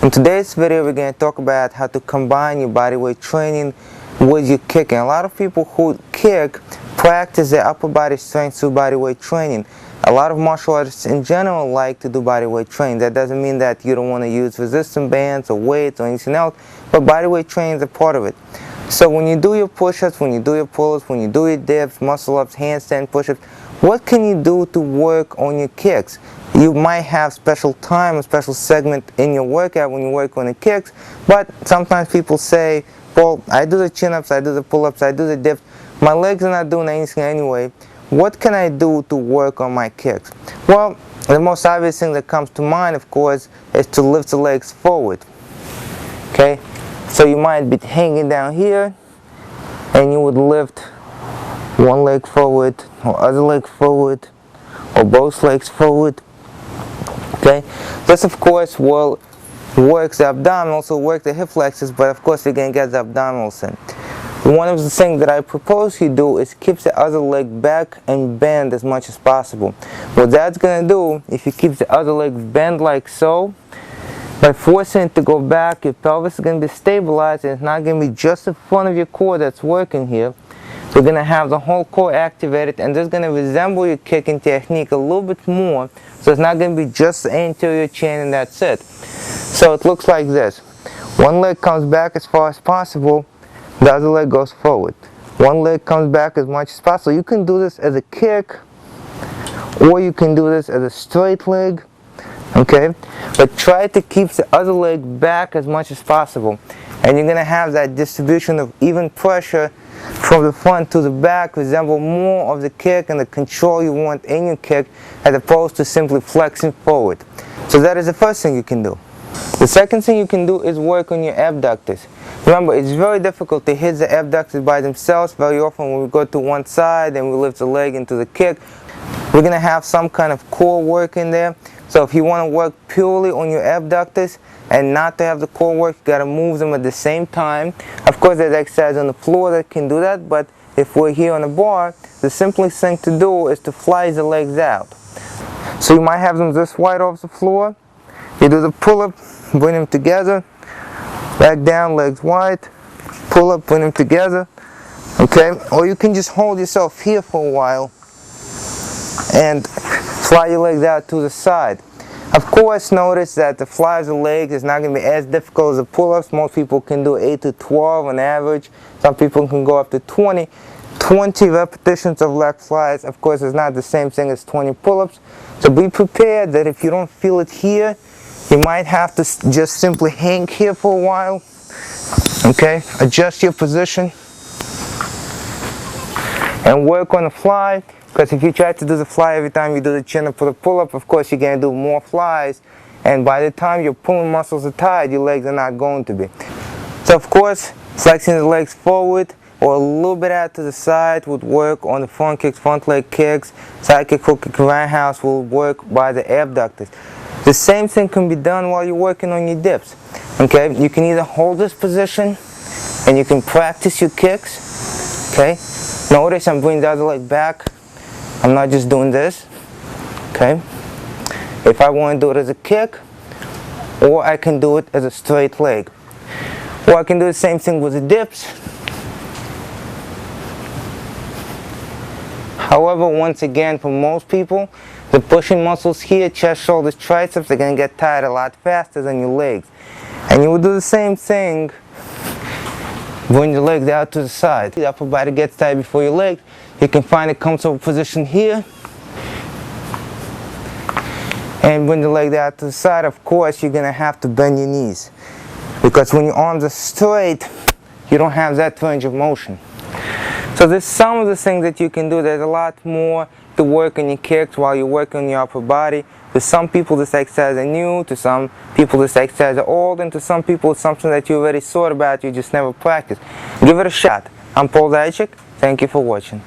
In today's video, we're going to talk about how to combine your bodyweight training with your kicking. A lot of people who kick practice their upper body strength through bodyweight training. A lot of martial artists in general like to do bodyweight training. That doesn't mean that you don't want to use resistance bands or weights or anything else, but bodyweight training is a part of it. So when you do your push-ups, when you do your pull-ups, when you do your dips, muscle-ups, handstand push-ups, what can you do to work on your kicks? You might have special time, a special segment in your workout when you work on the kicks, but sometimes people say, well, I do the chin-ups, I do the pull-ups, I do the dips, my legs are not doing anything anyway. What can I do to work on my kicks? Well, the most obvious thing that comes to mind, of course, is to lift the legs forward. Okay? So you might be hanging down here, and you would lift one leg forward, or other leg forward, or both legs forward. Okay, this of course will work the abdominals, will work the hip flexors, but of course you're going to get the abdominals in. One of the things that I propose you do is keep the other leg back and bend as much as possible. What that's going to do, if you keep the other leg bent like so, by forcing it to go back, your pelvis is going to be stabilized, and it's not going to be just the front of your core that's working here. We're going to have the whole core activated, and this is going to resemble your kicking technique a little bit more, so it's not going to be just the anterior chain and that's it. So it looks like this. One leg comes back as far as possible, the other leg goes forward. One leg comes back as much as possible. You can do this as a kick, or you can do this as a straight leg, okay? But try to keep the other leg back as much as possible, and you're going to have that distribution of even pressure from the front to the back, resemble more of the kick and the control you want in your kick, as opposed to simply flexing forward. So that is the first thing you can do. The second thing you can do is work on your abductors. Remember, it's very difficult to hit the abductors by themselves. Very often when we go to one side and we lift the leg into the kick, we're going to have some kind of core work in there. So if you want to work purely on your abductors and not to have the core work, you got to move them at the same time. Of course, there's exercise on the floor that can do that, but if we're here on the bar, the simplest thing to do is to fly the legs out. So you might have them this wide off the floor. You do the pull-up, bring them together, back down, legs wide, pull up, bring them together, okay? Or you can just hold yourself here for a while and fly your legs out to the side. Of course, notice that the fly of the legs is not going to be as difficult as the pull-ups. Most people can do 8 to 12 on average. Some people can go up to 20. 20 repetitions of leg flies, of course, is not the same thing as 20 pull-ups. So be prepared that if you don't feel it here, you might have to just simply hang here for a while. Okay, adjust your position and work on the fly. Because if you try to do the fly every time you do the chin up for the pull-up, of course you're going to do more flies, and by the time your pulling muscles are tired, your legs are not going to be. So of course, flexing the legs forward or a little bit out to the side would work on the front kicks, front leg kicks. Zaichik, hook kick, roundhouse will work by the abductors. The same thing can be done while you're working on your dips. Okay, you can either hold this position and you can practice your kicks. Okay, notice I'm bringing the other leg back. I'm not just doing this, okay? If I want to do it as a kick, or I can do it as a straight leg. Or I can do the same thing with the dips. However, once again, for most people, the pushing muscles here, chest, shoulders, triceps, are going to get tired a lot faster than your legs. And you will do the same thing, bring your legs out to the side. The upper body gets tired before your legs. You can find a comfortable position here and bring the leg out to the side. Of course, you're going to have to bend your knees, because when your arms are straight, you don't have that range of motion. So there's some of the things that you can do. There's a lot more to work on your kicks while you work on your upper body. To some people, this exercise is new. To some people, this exercise is old. And to some people, it's something that you already thought about, you just never practiced. Give it a shot. I'm Zaichik. Thank you for watching.